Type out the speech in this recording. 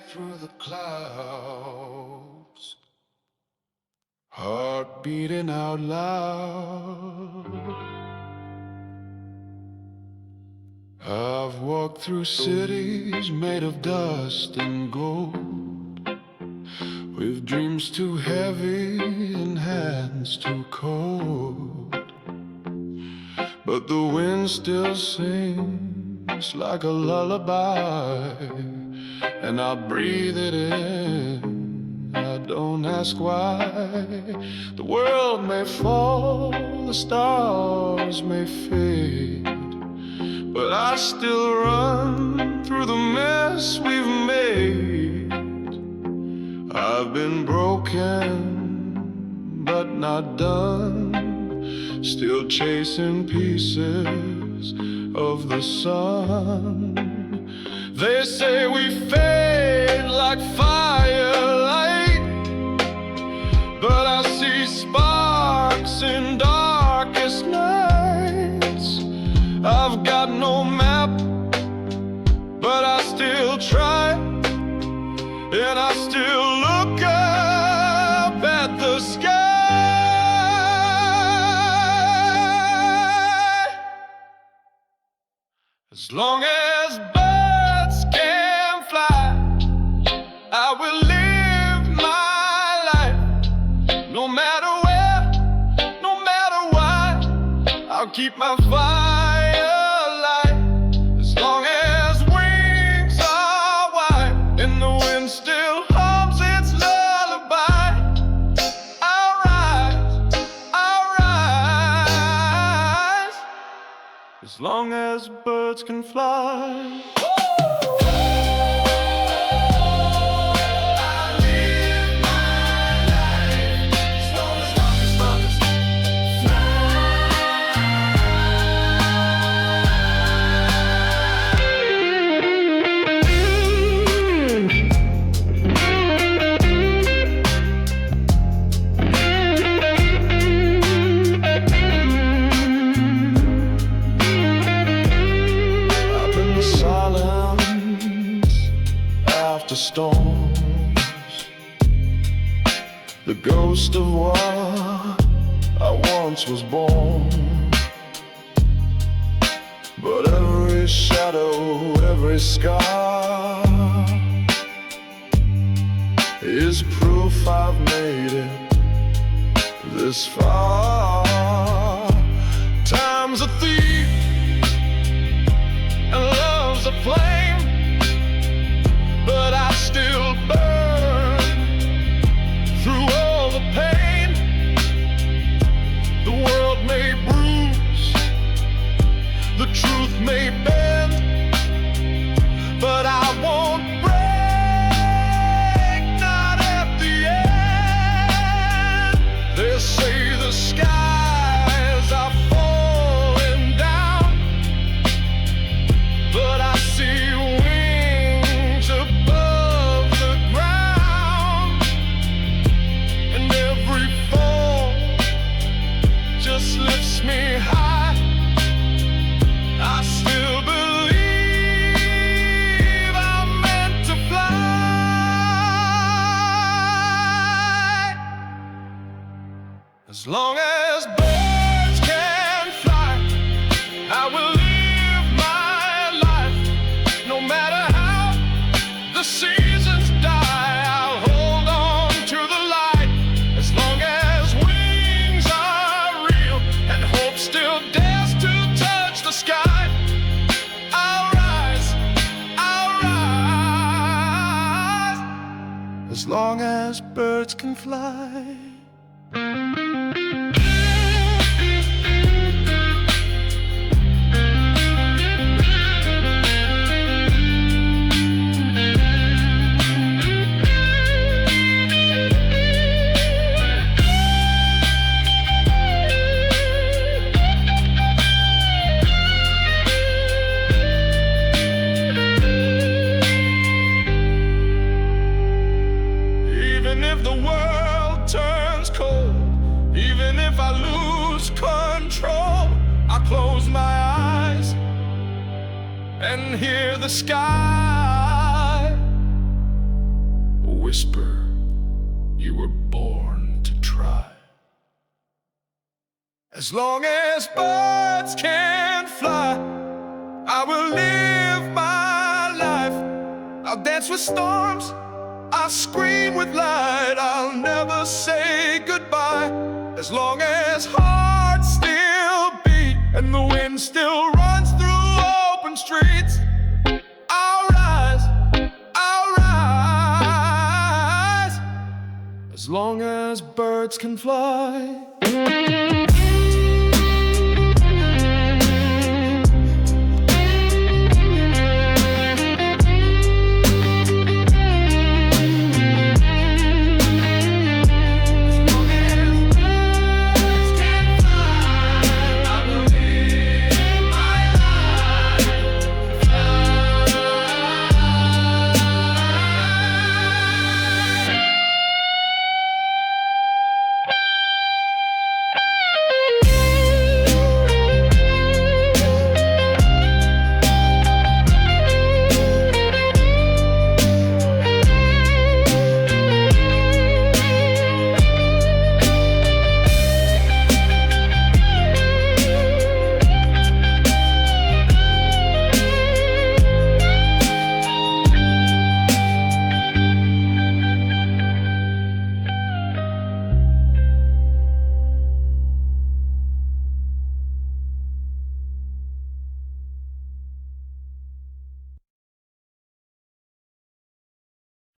through the clouds, heart beating out loud. I've walked through cities made of dust and gold, with dreams too heavy and hands too cold. But the wind still sings like a lullaby, and I breathe it in, I don't ask why. The world may fall, the stars may fade, but I still run through the mess we've made. I've been broken, but not done, still chasing pieces of the sun. They say we fade like firelight, but I see sparks in darkest nights. I've got no map, but I still try, and I still look up at the sky. As long as birds can fly, I will live my life. No matter where, no matter why, I'll keep my fire alight. As long as wings are wide and the wind still hums its lullaby, I'll rise, I'll rise. As long as birds can fly. After storms, the ghost of what I once was born. But every shadow, every scar is proof I've made it this far. Time's a thief and love's a flame, but I still burn through all the pain. The world may bruise, the truth may bend, but I won't break, not at the end. They say the skies are falling down, but I see wings above the ground, and every fall just lifts me high. I still believe I'm meant to fly. As long as birds can fly, I will live my life. No matter how the seasons die, I'll hold on to the light. As long as wings are real and hope still dares to touch the sky, I'll rise, I'll rise. As long as birds can fly. Even if the world turns cold, even if I lose control, I close my eyes and hear the sky whisper, you were born to try. As long as birds can fly, I will live my life. I'll dance with storms, I'll scream with light. I'll never say goodbye. As long as hearts still beat and the wind still runs through open streets, I'll rise, I'll rise. As long as birds can fly.